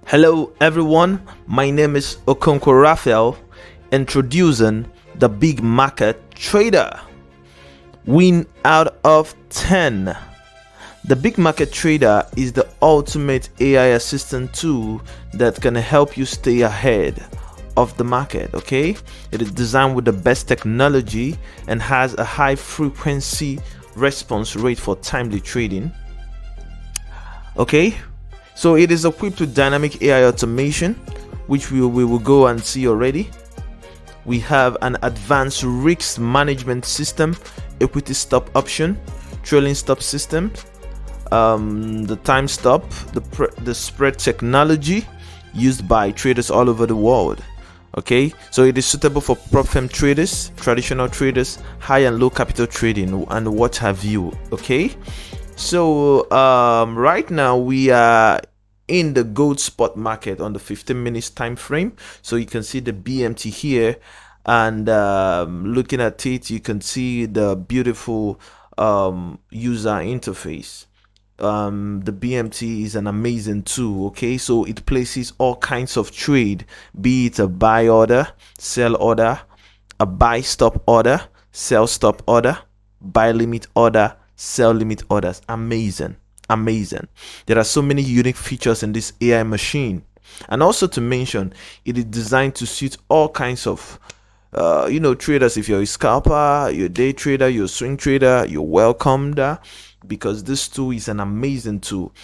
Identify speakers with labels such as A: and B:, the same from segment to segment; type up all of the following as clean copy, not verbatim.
A: Hello everyone, my name is Okonkwo Raphael, introducing the big market trader. Win out of 10. The big market trader is the ultimate AI assistant tool that can help you stay ahead of the market. Okay, it is designed with the best technology and has a high frequency response rate for timely trading. Okay, so it is equipped with dynamic AI automation, which we will go and see already. We have an advanced risk management system, equity stop option, trailing stop system, the time stop, the spread technology used by traders all over the world. Okay, so it is suitable for prop firm traders, traditional traders, high and low capital trading, and what have you. Okay, so right now we are in the gold spot market on the 15 minutes time frame. So you can see the BMT here, and looking at it, you can see the beautiful user interface. The BMT is an amazing tool. Okay, so it places all kinds of trade, be it a buy order, sell order, a buy stop order, sell stop order, buy limit order, sell limit orders. Amazing. There are so many unique features in this AI machine, and also to mention, it is designed to suit all kinds of traders. If you're a scalper, you're a day trader, you're a swing trader, you're welcomed, because this tool is an amazing tool.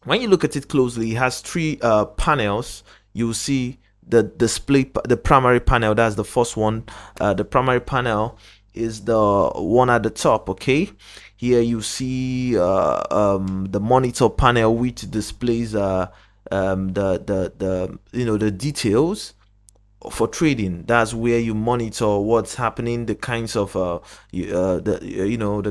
A: When you look at it closely, it has three panels. You'll see the display, the primary panel. That's the first one. The primary panel is the one at the top. Okay, here you see the monitor panel, which displays the details for trading. That's where you monitor what's happening, the kinds of the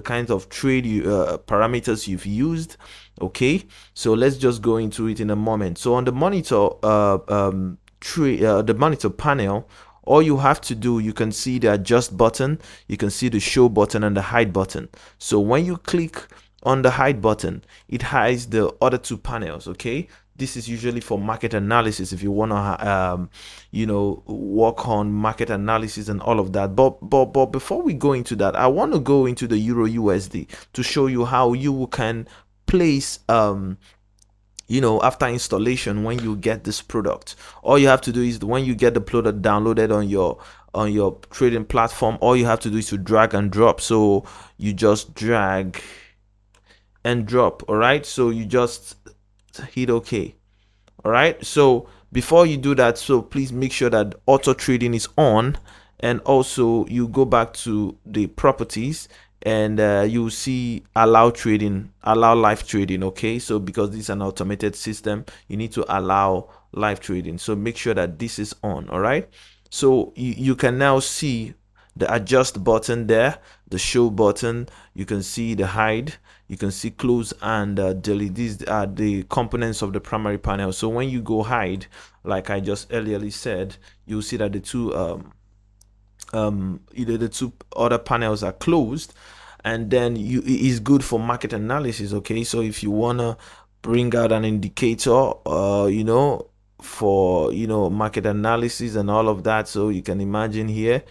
A: kinds of trade parameters you've used. Okay, so let's just go into it in a moment. So on the monitor the monitor panel, all you have to do, you can see the adjust button, you can see the show button and the hide button. So when you click on the hide button, it hides the other two panels. Okay, this is usually for market analysis, if you want to work on market analysis and all of that. But before we go into that, I want to go into the Euro USD to show you how you can place after installation. When you get this product, all you have to do is, when you get the product downloaded on your trading platform, all you have to do is to drag and drop. So you just drag and drop. All right, so you just hit OK. All right, so before you do that, so please make sure that auto trading is on, and also you go back to the properties, and you see allow trading, allow live trading. Okay, so because this is an automated system, you need to allow live trading, so make sure that this is on. All right, so you can now see the adjust button there, the show button, you can see the hide, you can see close and delete. These are the components of the primary panel. So when you go hide, like I just earlier said, you'll see that the two the two other panels are closed, and then it is good for market analysis. Okay, so if you want to bring out an indicator for market analysis and all of that, so you can imagine here,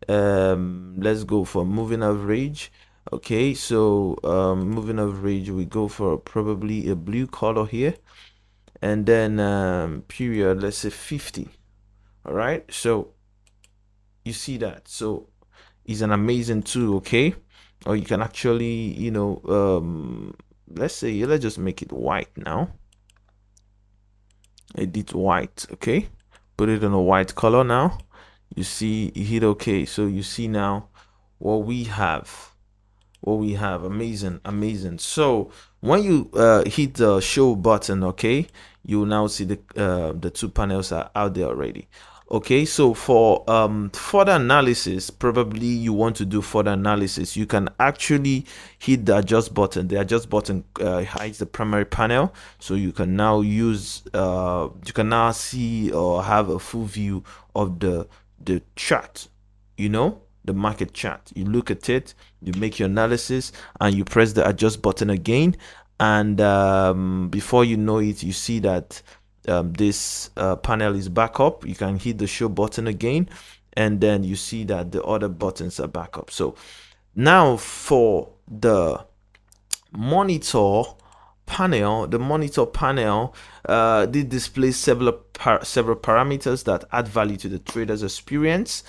A: let's go for moving average. Okay, so moving average, we go for probably a blue color here, and then period, let's say 50. All right, so you see that, so it's an amazing tool. Okay, or you can actually let's just make it white now, edit white. Okay, put it in a white color now. You see, you hit OK, so you see now what we have. Amazing. So when you hit the show button, okay, you now see the two panels are out there already. Okay, so for further analysis, probably you want to do further analysis, you can actually hit the adjust button. The adjust button hides the primary panel, so you can now use you can now see or have a full view of the chart, the market chart. You look at it, you make your analysis, and you press the adjust button again, and before you know it, you see that this panel is back up. You can hit the show button again, and then you see that the other buttons are back up. So now for the monitor panel, this displays several parameters that add value to the trader's experience.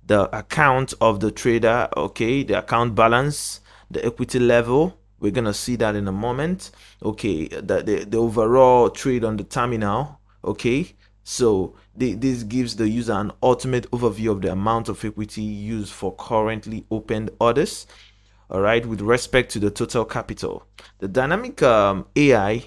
A: The account of the trader, okay, the account balance, the equity level, we're gonna see that in a moment. Okay, the overall trade on the terminal. Okay, so this gives the user an ultimate overview of the amount of equity used for currently opened orders. All right, with respect to the total capital, the dynamic AI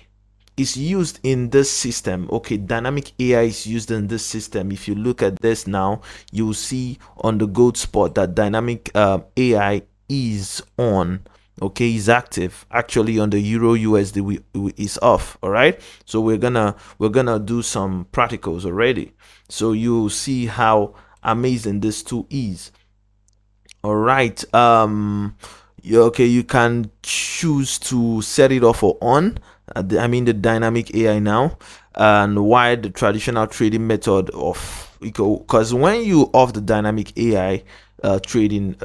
A: is used in this system. Okay, dynamic AI is used in this system. If you look at this now, you'll see on the gold spot that dynamic AI is on. Okay, is active. Actually on the Euro USD is off. All right, so we're gonna do some practicals already, so you'll see how amazing this tool is. All right, okay, you can choose to set it off or on. I mean the dynamic AI now, and why the traditional trading method of, because when you off the dynamic AI trading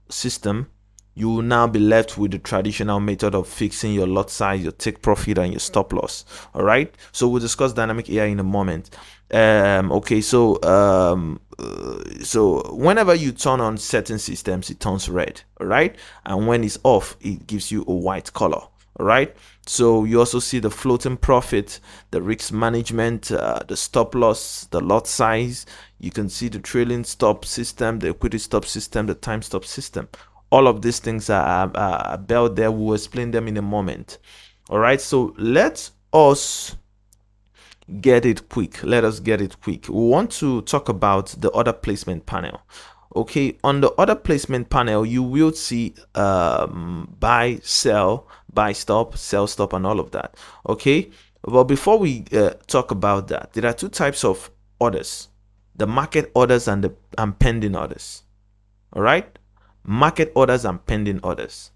A: system, you will now be left with the traditional method of fixing your lot size, your take profit, and your stop loss. All right, so we'll discuss dynamic AI in a moment. Okay, so whenever you turn on certain systems, it turns red. All right, and when it's off, it gives you a white color. All right, so you also see the floating profit, the risk management, the stop loss, the lot size. You can see the trailing stop system, the equity stop system, the time stop system. All of these things are about there. We'll explain them in a moment. All right, so let us get it quick. Let us get it quick. We want to talk about the order placement panel. Okay, on the order placement panel, you will see buy, sell, buy stop, sell stop, and all of that. Okay, well, before we talk about that, there are two types of orders: the market orders and the pending orders. All right, market orders and pending orders.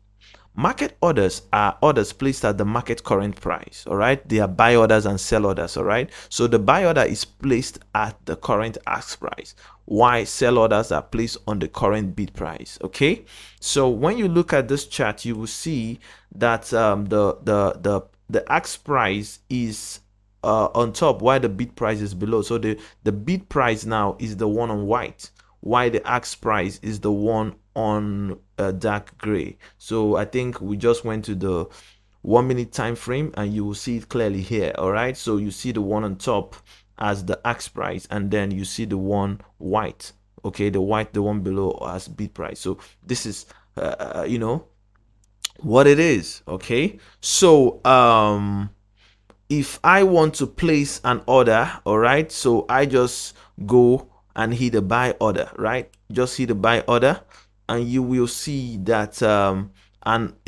A: Market orders are orders placed at the market current price. All right, they are buy orders and sell orders. All right, so the buy order is placed at the current ask price, while sell orders are placed on the current bid price. Okay, so when you look at this chart, you will see that the ask price is on top, while the bid price is below. So the bid price now is the one on white, while the ask price is the one on dark gray. So I think we just went to the 1 minute time frame, and you will see it clearly here. All right, so you see the one on top as the ask price, and then you see the one white, okay, the one below as bid price. So this is what it is. Okay, so if I want to place an order, all right, so I just go and hit the buy order, right? Just hit the buy order, and you will see that a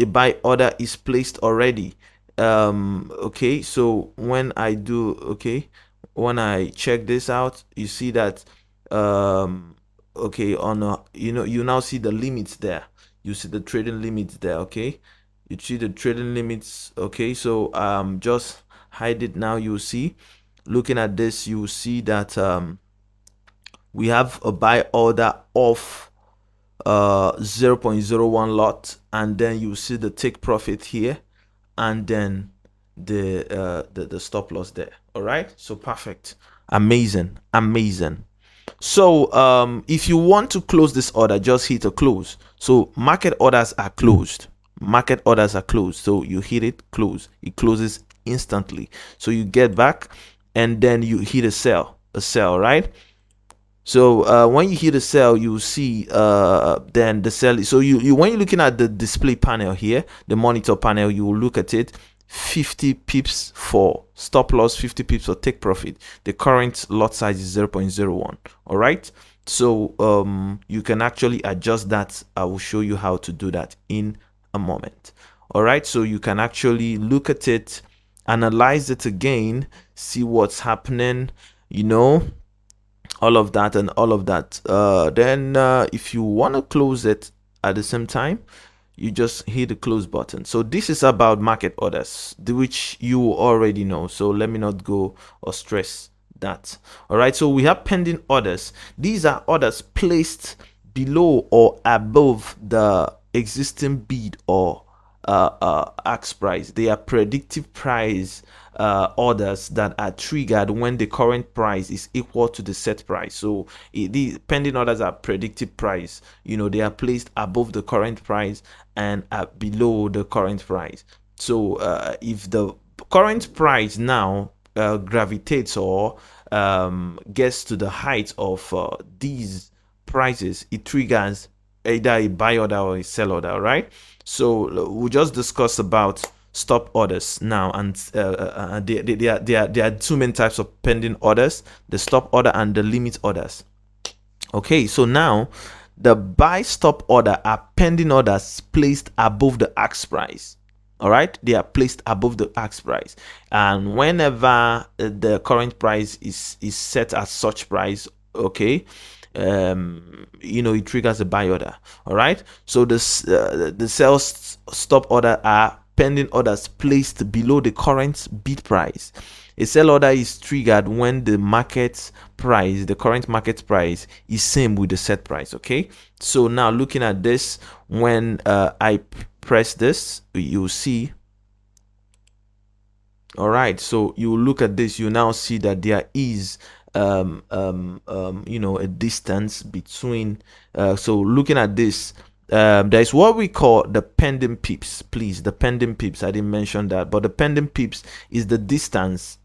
A: buy order is placed already. Okay, so when I do, okay, when I check this out, you see that okay, on you now see the limits there. You see the trading limits there. Okay, you see the trading limits. Okay, so just hide it now. You see, looking at this, you will see that we have a buy order of 0.01 lot, and then you see the take profit here, and then the stop loss there. All right, so perfect, amazing. So if you want to close this order, just hit a close. So market orders are closed. So you hit it, close. It closes instantly. So you get back, and then you hit a sell, right? So when you hit the sell, you see then the sell. So you when you're looking at the display panel here, the monitor panel, you will look at it. 50 pips for stop loss, 50 pips for take profit. The current lot size is 0.01. All right, so you can actually adjust that. I will show you how to do that in a moment. All right, so you can actually look at it, analyze it again, see what's happening, all of that and all of that. Then if you want to close it at the same time, you just hit the close button. So this is about market orders, which you already know, so let me not go or stress that. All right, so we have pending orders. These are orders placed below or above the existing bid or ask price. They are predictive price orders that are triggered when the current price is equal to the set price. So the pending orders are predictive price. You know, they are placed above the current price and below the current price. So if the current price now gravitates or gets to the height of these prices, it triggers either a buy order or a sell order, right? So we'll just discuss about stop orders now, and there are two main types of pending orders: the stop order and the limit orders. Okay, so now the buy stop order are pending orders placed above the ask price. All right, they are placed above the ask price, and whenever the current price is set at such price, okay, you know, it triggers a buy order. All right, so this the sales stop order are pending orders placed below the current bid price. A sell order is triggered when the market price, the current market price, is same with the set price. Okay, so now looking at this, when I press this, you'll see. All right, so you look at this, you now see that there is you know, a distance between so looking at this, there's what we call the pending pips. Please, the pending pips, I didn't mention that, but the pending pips is the distance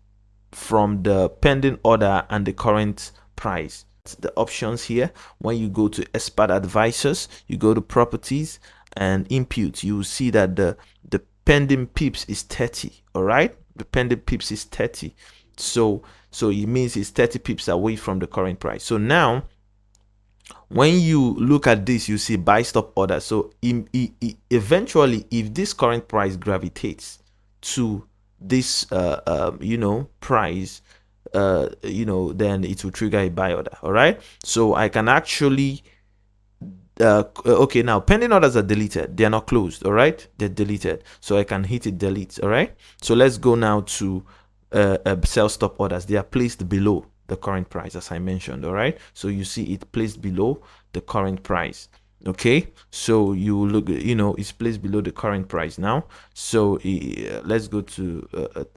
A: from the pending order and the current price. The options here, when you go to expert advisors, you go to properties and input, you will see that the pending pips is 30. All right, the pending pips is 30. So it means it's 30 pips away from the current price. So now when you look at this, you see buy stop order. So eventually, if this current price gravitates to this you know, price, you know, then it will trigger a buy order. All right, so I can actually okay, now pending orders are deleted, they are not closed. All right, they're deleted, so I can hit it delete. All right, so let's go now to sell stop orders. They are placed below the current price, as I mentioned. All right, so you see it placed below the current price. Okay, so you look, you know, it's placed below the current price now. So let's go to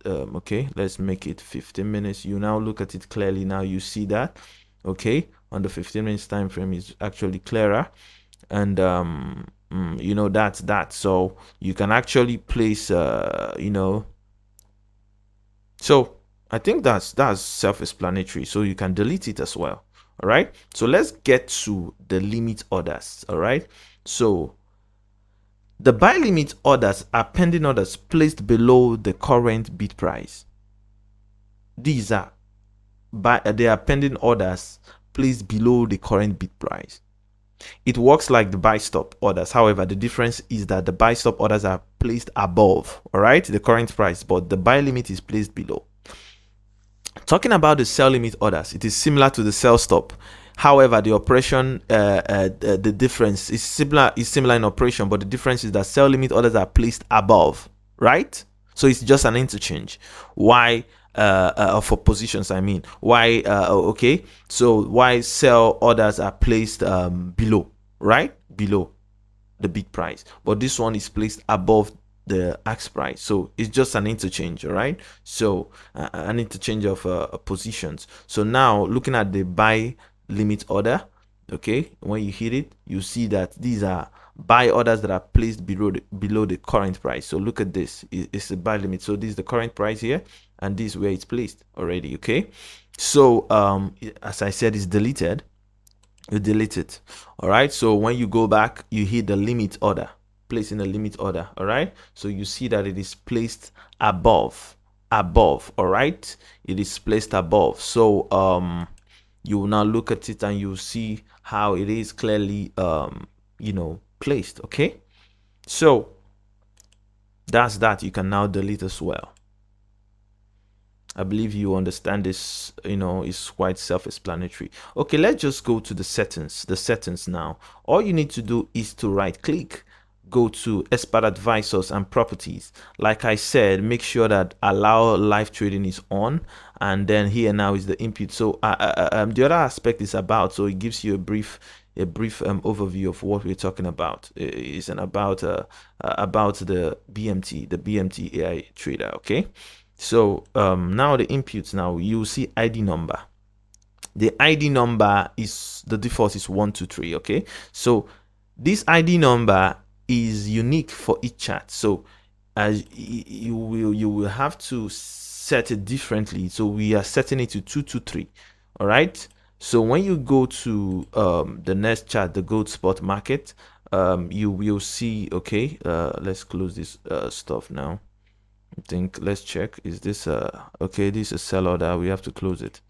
A: okay, let's make it 15 minutes. You now look at it clearly. Now you see that, okay, on the 15 minutes time frame is actually clearer, and you know, that's that. So you can actually place you know, so I think that's self-explanatory, so you can delete it as well. All right, so let's get to the limit orders. All right, so the buy limit orders are pending orders placed below the current bid price. These are they are pending orders placed below the current bid price. It works like the buy stop orders. However, the difference is that the buy stop orders are placed above, all right, the current price, but the buy limit is placed below. Talking about the sell limit orders, it is similar to the sell stop. However, the operation, the difference is similar in operation, but the difference is that sell limit orders are placed above, right? So it's just an interchange. Why? For positions, I mean. Why? Okay. So why sell orders are placed below, right? Below the bid price, but this one is placed above the ask price. So it's just an interchange. All right, so an interchange of positions. So now looking at the buy limit order, okay, when you hit it, you see that these are buy orders that are placed below the current price. So look at this, it's the buy limit. So this is the current price here, and this is where it's placed already. Okay, so as I said, it's deleted. You delete it. All right, so when you go back, you hit the limit order, placing a limit order. All right, so you see that it is placed above. All right, it is placed above. So you will now look at it and you see how it is clearly you know, placed. Okay, so that's that. You can now delete as well. I believe you understand this, you know, it's quite self-explanatory. Okay, let's just go to the settings. The settings now. All you need to do is to right click, go to expert advisors and properties. Like I said, make sure that allow live trading is on, and then here now is the input. So the other aspect is about, so it gives you a brief overview of what we're talking about. It's about the BMT AI trader. Okay, so now the inputs. Now you see ID number. The ID number is the default is 123. Okay, so this ID number is unique for each chart. So as you will have to set it differently. So we are setting it to 223. All right. So when you go to the next chart, the gold spot market, you will see. Okay, let's close this stuff now. I think let's check. Is this okay? This is a sell order. We have to close it.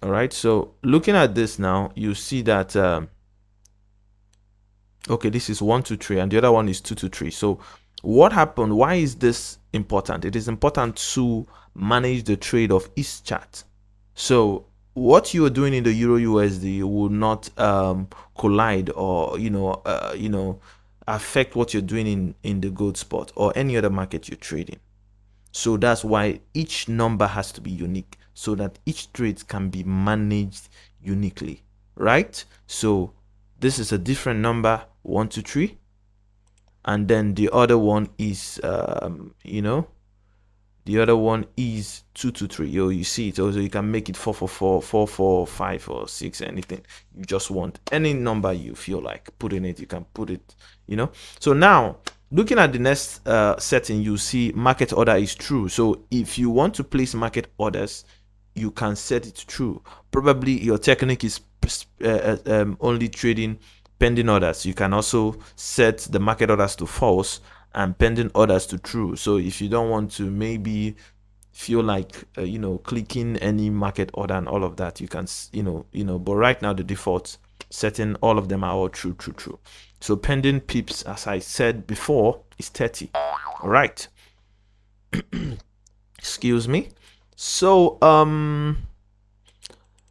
A: All right. So looking at this now, you see that okay, this is 123 and the other one is 223. So what happened? Why is this important? It is important to manage the trade of each chart. So what you are doing in the Euro USD will not collide or affect what you're doing in the gold spot or any other market you're trading. So that's why each number has to be unique, so that each trade can be managed uniquely, right? So this is a different number, 123, and then the other one is the other one is 223. You see it. Also, you can make it 444, 445, or 6, anything you just want. Any number you feel like putting it, you can put it. So now looking at the next setting, you see market order is true. So if you want to place market orders, you can set it true. Probably your technique is only trading pending orders. You can also set the market orders to false and pending orders to true. So if you don't want to maybe feel like clicking any market order and all of that, you can but right now the default setting, all of them are all true. So pending pips, as I said before, is 30. All right. Excuse me. So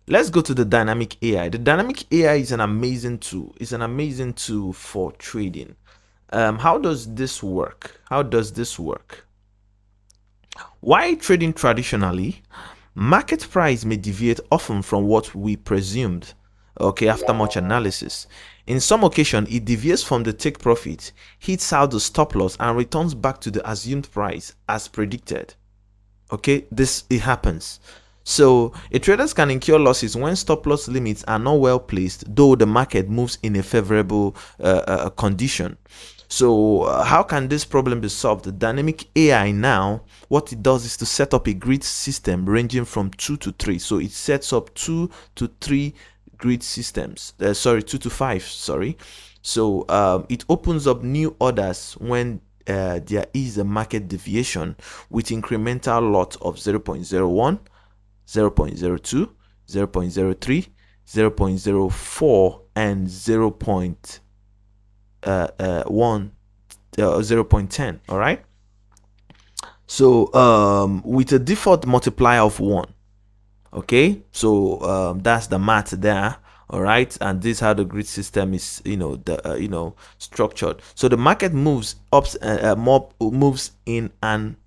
A: let's go to the dynamic AI. The dynamic AI is an amazing tool. It's an amazing tool for trading. How does this work? While trading traditionally, market price may deviate often from what we presumed, okay, after much analysis. In some occasions, it deviates from the take profit, hits out the stop loss, and returns back to the assumed price as predicted. Okay, it happens. So traders can incur losses when stop loss limits are not well placed, though the market moves in a favorable condition. So how can this problem be solved? The dynamic AI now, what it does is to set up a grid system ranging from 2 to 3. So it sets up 2 to 3 grid systems. 2 to 5. Sorry. So it opens up new orders when there is a market deviation with incremental lot of 0.01, 0.02, 0.03, 0.04, and 0.10. All right. So with a default multiplier of 1. Okay, so that's the math there. All right, and this is how the grid system is structured. So the market moves moves in an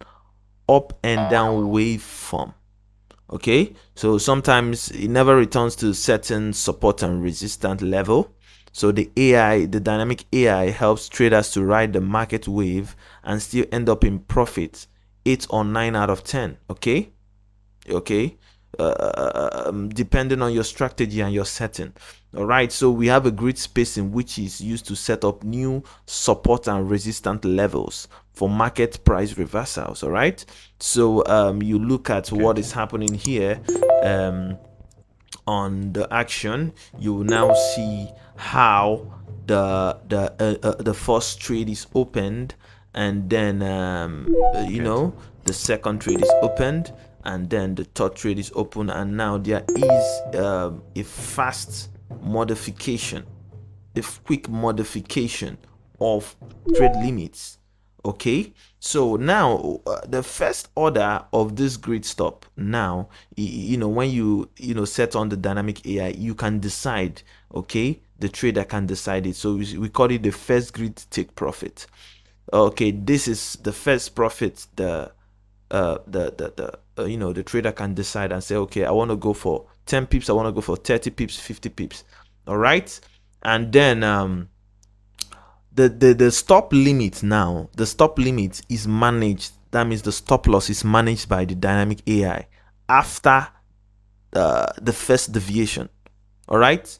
A: up and down waveform. Okay, so sometimes it never returns to certain support and resistance level. So the dynamic AI helps traders to ride the market wave and still end up in profit 8 or 9 out of 10. Okay, depending on your strategy and your setting. All right, so we have a grid spacing which is used to set up new support and resistance levels for market price reversals. All right, so you look at what is happening here on the action. You will now see how the first trade is opened, and then the second trade is opened, and then the third trade is open, and now there is a fast modification, a quick modification of trade limits. Okay, so now the first order of this grid stop, now when you set on the dynamic AI, you can decide, okay, the trader can decide it. So we call it the first grid take profit. Okay, this is the first profit the trader can decide and say, okay, I want to go for 10 pips, I want to go for 30 pips, 50 pips. All right, and then the stop limit, now the stop limit is managed. That means the stop loss is managed by the dynamic AI after the first deviation. All right,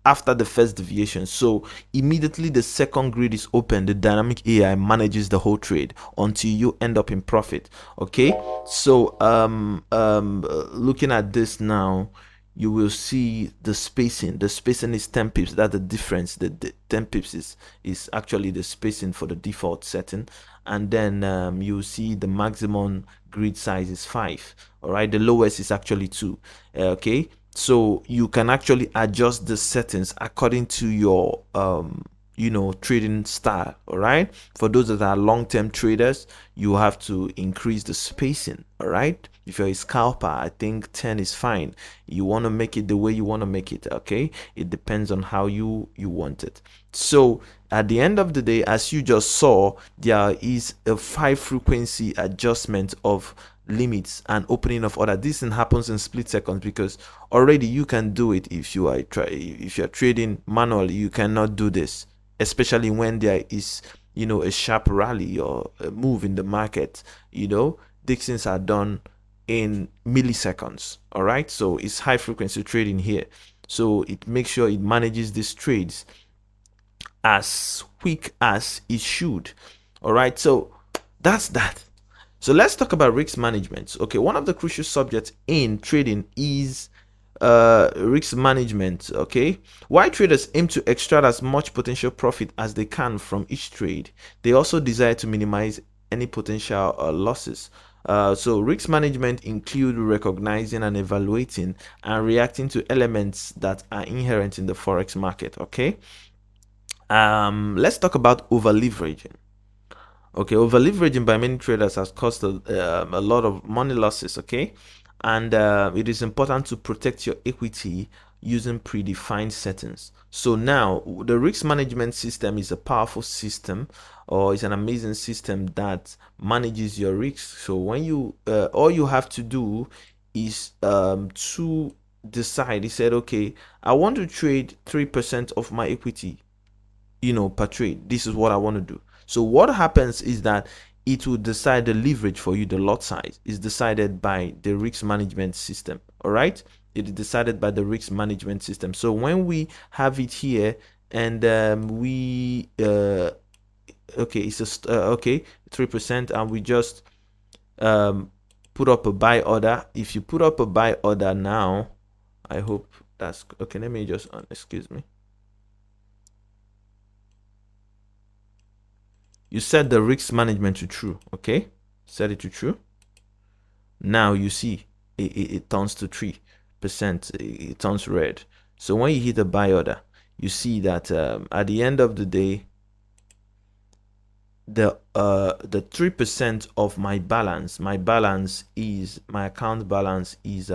A: after the first deviation. So immediately the second grid is open, the dynamic AI manages the whole trade until you end up in profit. Okay, so looking at this now, you will see the spacing. The spacing is 10 pips. That's the difference. The 10 pips is actually the spacing for the default setting. And then you see the maximum grid size is 5. All right, the lowest is actually 2. Okay, so you can actually adjust the settings according to your trading style. All right, for those that are long-term traders, you have to increase the spacing. All right, if you're a scalper, I think 10 is fine. You want to make it the way you want to make it. Okay, it depends on how you want it. So at the end of the day, as you just saw, there is a 5 frequency adjustment of limits and opening of order. This thing happens in split seconds, because already you can do it. If you're trading manually, you cannot do this, especially when there is a sharp rally or a move in the market. These things are done in milliseconds. All right, so it's high frequency trading here, so it makes sure it manages these trades as quick as it should. All right, so that's that. So let's talk about risk management. Okay, one of the crucial subjects in trading is risk management. Okay, why traders aim to extract as much potential profit as they can from each trade, they also desire to minimize any potential losses. So risk management include recognizing and evaluating and reacting to elements that are inherent in the forex market. Okay, let's talk about over leveraging. Okay, over leveraging by many traders has caused a lot of money losses. Okay, and it is important to protect your equity using predefined settings. So now the risk management system is a powerful system, or it's an amazing system that manages your risks. So when you all you have to do is to decide. He said, okay, I want to trade 3% of my equity per trade. This is what I want to do. So what happens is that it will decide the leverage for you. The lot size is decided by the risk management system. All right, it is decided by the risk management system. So when we have it here, and we okay, it's a okay 3%, and we just put up a buy order. If you put up a buy order now, I hope that's okay. Let me just excuse me. You set the risk management to true. Okay, set it to true. Now you see it turns to 3%. It turns red. So when you hit the buy order, you see that at the end of the day, the 3% of my balance, my account balance is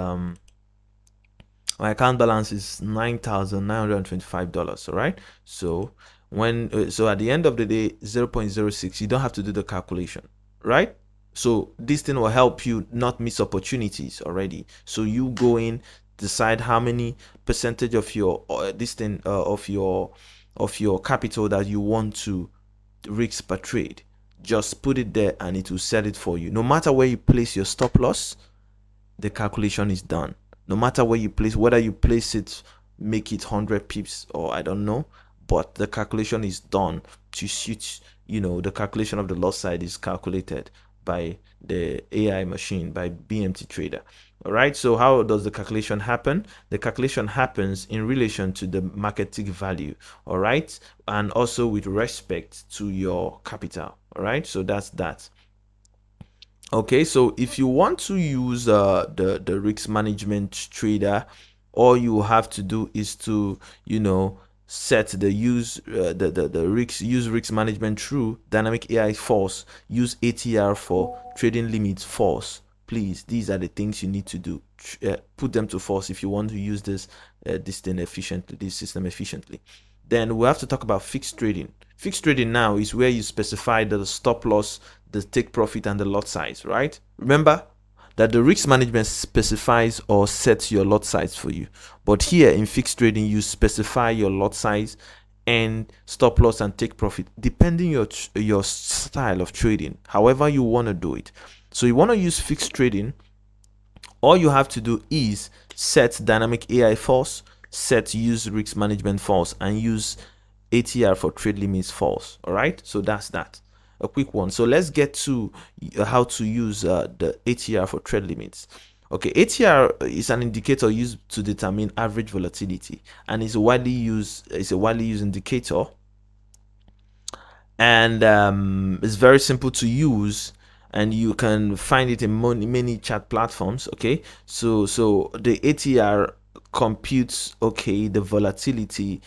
A: $9,925. All right, so when so at the end of the day, 0.06, you don't have to do the calculation, right? So this thing will help you not miss opportunities already. So you go in, decide how many percentage of your of your capital that you want to risk per trade. Just put it there and it will set it for you. No matter where you place your stop loss, the calculation is done. No matter where you place, whether you place it, make it 100 pips or I don't know, but the calculation is done to suit, the calculation of the loss side is calculated by the AI machine, by BMT trader. All right, so how does the calculation happen? The calculation happens in relation to the market tick value. All right, and also with respect to your capital. All right, so that's that. Okay, so if you want to use the risk management trader, all you have to do is to set the use risk management through dynamic AI false, use ATR for trading limits false. please, these are the things you need to do. Put them to false if you want to use this thing efficiently, this system efficiently. Then we have to talk about fixed trading. Fixed trading now is where you specify the stop loss, the take profit, and the lot size, right? Remember that the risk management specifies or sets your lot size for you, but here in fixed trading you specify your lot size and stop loss and take profit depending your style of trading, however you want to do it. So you want to use fixed trading, all you have to do is set dynamic AI false, set use risk management false, and use ATR for trade limits false. All right, so that's that, a quick one. So let's get to how to use the ATR for trade limits. Okay, ATR is an indicator used to determine average volatility, and is a widely used indicator, and it's very simple to use, and you can find it in many chat platforms. Okay, so the ATR computes, okay, the volatility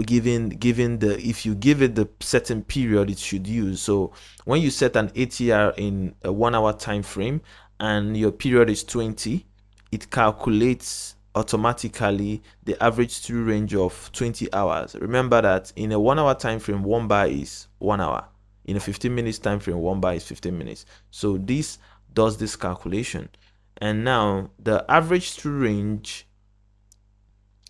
A: given the, if you give it the certain period it should use. So when you set an ATR in a 1 hour time frame and your period is 20, it calculates automatically the average true range of 20 hours. Remember that in a 1 hour time frame, one bar is 1 hour. In a 15 minutes time frame, one bar is 15 minutes. So this does this calculation, and now the average true range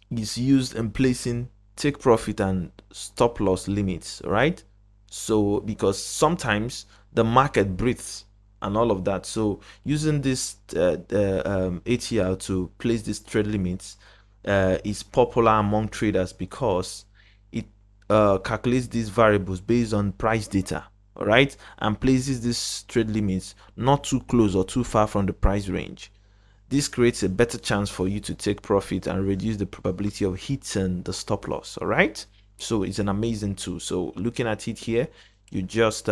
A: is used in placing take profit and stop loss limits, right? So because sometimes the market breathes and all of that, so using this ATR to place these trade limits is popular among traders because it calculates these variables based on price data, all right, and places these trade limits not too close or too far from the price range. This creates a better chance for you to take profit and reduce the probability of hitting the stop loss. All right, so it's an amazing tool. So looking at it here, you just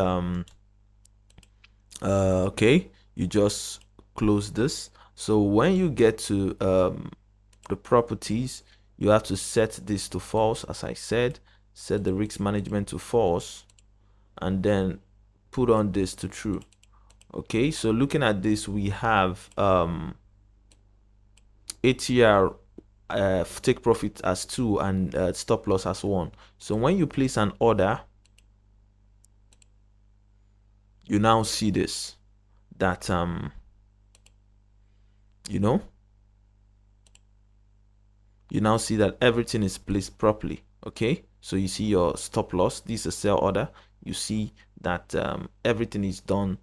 A: okay, you just close this. So when you get to the properties, you have to set this to false, as I said, set the risk management to false, and then put on this to true. Okay, so looking at this, we have ATR take profit as 2 and stop loss as 1. So when you place an order, you now see this, that you now see that everything is placed properly. Okay, so you see your stop loss, this is a sell order, you see that everything is done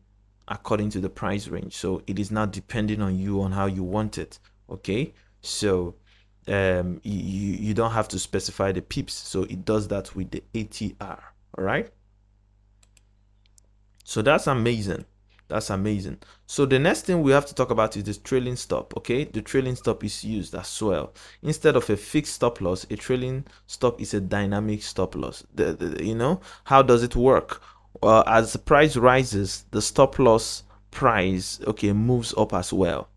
A: according to the price range, so it is not depending on you on how you want it. Okay, so you don't have to specify the pips, so it does that with the ATR. All right, so that's amazing, that's amazing. So the next thing we have to talk about is the trailing stop. Okay, the trailing stop is used as well. Instead of a fixed stop loss, a trailing stop is a dynamic stop loss. You know, how does it work? As the price rises, the stop loss price, okay, moves up as well.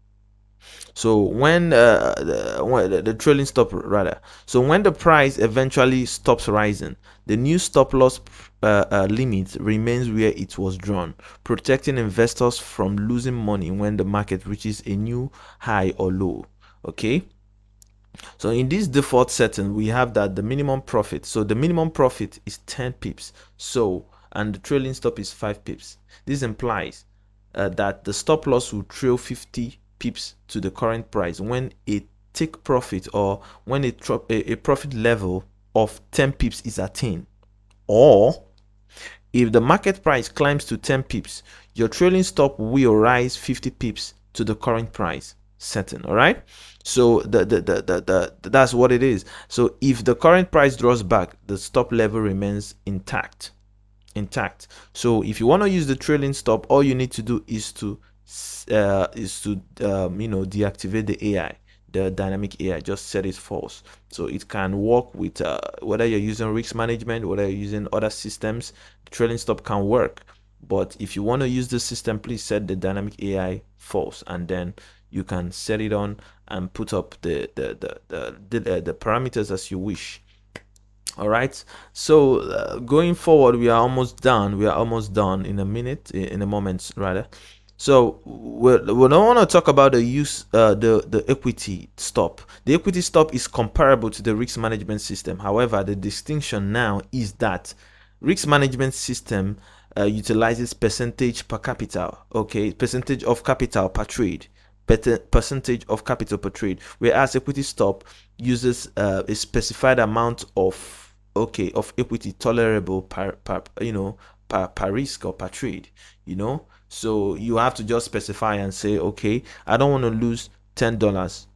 A: So when the trailing stop rather, so when the price eventually stops rising, the new stop loss limit remains where it was drawn, protecting investors from losing money when the market reaches a new high or low. Okay, so in this default setting, we have that the minimum profit, so the minimum profit is 10 pips, so, and the trailing stop is 5 pips. This implies that the stop loss will trail 50 pips to the current price when a take profit, or when a profit level of 10 pips is attained, or if the market price climbs to 10 pips, your trailing stop will rise 50 pips to the current price setting. All right, so that's what it is. So if the current price draws back, the stop level remains intact. So if you want to use the trailing stop, all you need to do is to deactivate the AI, the dynamic AI. Just set it false, so it can work with whether you're using risk management, whether you're using other systems, the trailing stop can work. But if you want to use the system, please set the dynamic AI false, and then you can set it on and put up the parameters as you wish. All right, so going forward, we are almost done in a moment rather. So we don't want to talk about the equity stop. The equity stop is comparable to the risk management system. However, the distinction now is that risk management system utilizes percentage per capital, okay, percentage of capital per trade, percentage of capital per trade, whereas equity stop uses a specified amount of equity tolerable per risk or per trade, so you have to just specify and say, okay, I don't want to lose $10,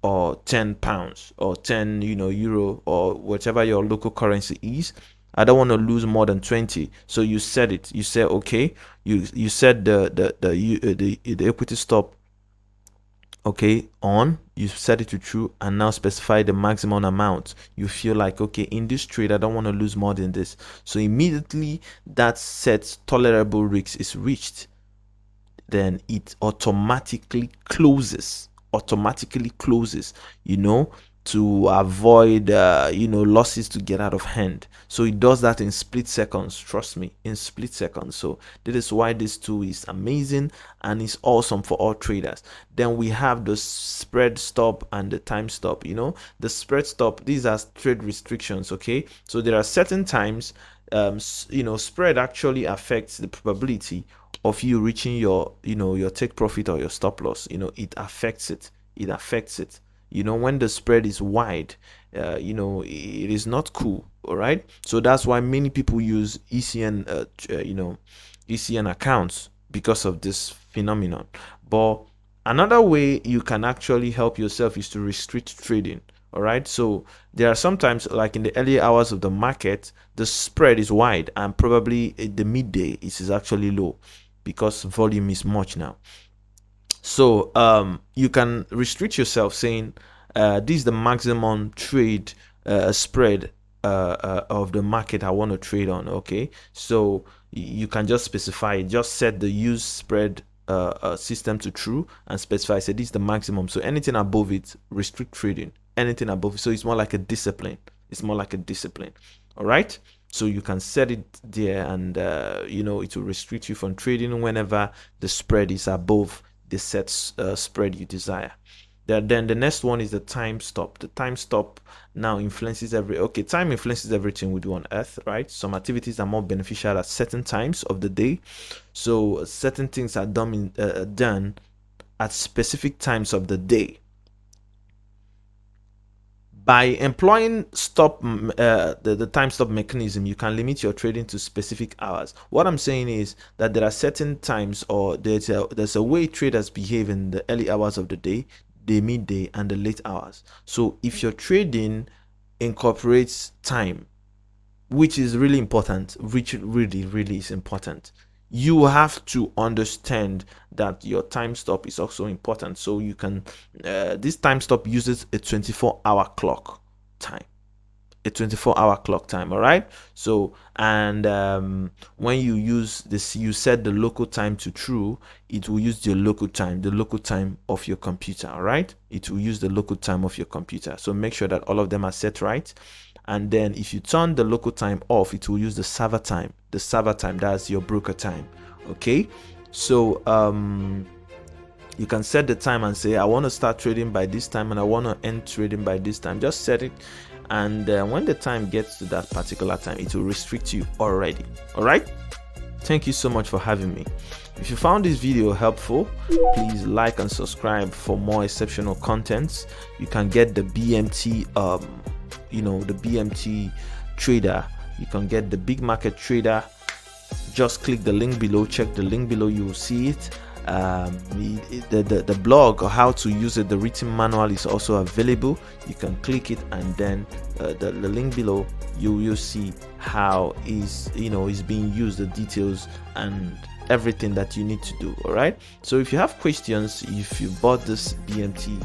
A: or £10 or 10 euro, or whatever your local currency is. I don't want to lose more than 20. So you set it. You say, okay, you set the equity stop, okay, on. You set it to true, and now specify the maximum amount you feel like, okay, in this trade I don't want to lose more than this. So immediately that set tolerable risk is reached, then it automatically closes, to avoid losses to get out of hand. So it does that in split seconds, trust me, in split seconds. So that is why this tool is amazing and it's awesome for all traders. Then we have the spread stop and the time stop. The spread stop, these are trade restrictions, okay? So there are certain times spread actually affects the probability of you reaching your take profit or your stop loss. It affects it. When the spread is wide, it is not cool. All right, so that's why many people use ECN accounts because of this phenomenon. But another way you can actually help yourself is to restrict trading. All right, so there are sometimes, like in the early hours of the market, the spread is wide, and probably at the midday it is actually low because volume is much now. So you can restrict yourself, saying this is the maximum trade spread of the market I want to trade on. Okay, so you can just specify it. Just set the use spread system to true and specify, say this is the maximum. So anything above it, restrict trading. Anything above it. So it's more like a discipline. All right, so you can set it there, and it will restrict you from trading whenever the spread is above the set spread you desire. Then the next one is the time stop. The time stop now influences time influences everything we do on earth, right? Some activities are more beneficial at certain times of the day, so certain things are done at specific times of the day. By employing the time stop mechanism, you can limit your trading to specific hours. What I'm saying is that there are certain times, or there's a way traders behave in the early hours of the day, the midday, and the late hours. So if your trading incorporates time, which is really important, which really is important, you have to understand that your time stop is also important. So you can this time stop uses a 24-hour clock time, all right? So, and when you use this, you set the local time to true, it will use the local time of your computer. All right, it will use the local time of your computer. So make sure that all of them are set right. And then if you turn the local time off, it will use the server time. That's your broker time. Okay, so you can set the time and say, I want to start trading by this time and I want to end trading by this time. Just set it, and when the time gets to that particular time, it will restrict you already. All right, thank you so much for having me. If you found this video helpful, please like and subscribe for more exceptional contents. You can get the BMT the BMT trader. You can get the big market trader. Just click the link below, check the link below, you will see it. The blog or how to use it, the written manual is also available. You can click it, and then the link below, you will see how is being used, the details and everything that you need to do. All right, so if you have questions, if you bought this BMT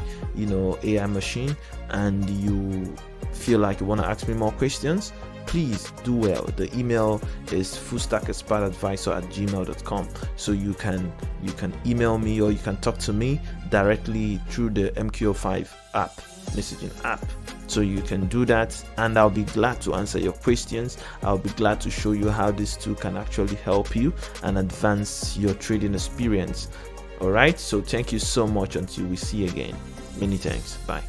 A: AI machine and you feel like you want to ask me more questions, please do well. The email is fullstackexpertadvisor@gmail.com, so you can email me or you can talk to me directly through the MQ5 app, messaging app. So you can do that, and I'll be glad to answer your questions. I'll be glad to show you how this tool can actually help you and advance your trading experience. All right, so thank you so much. Until we see again, many thanks. Bye.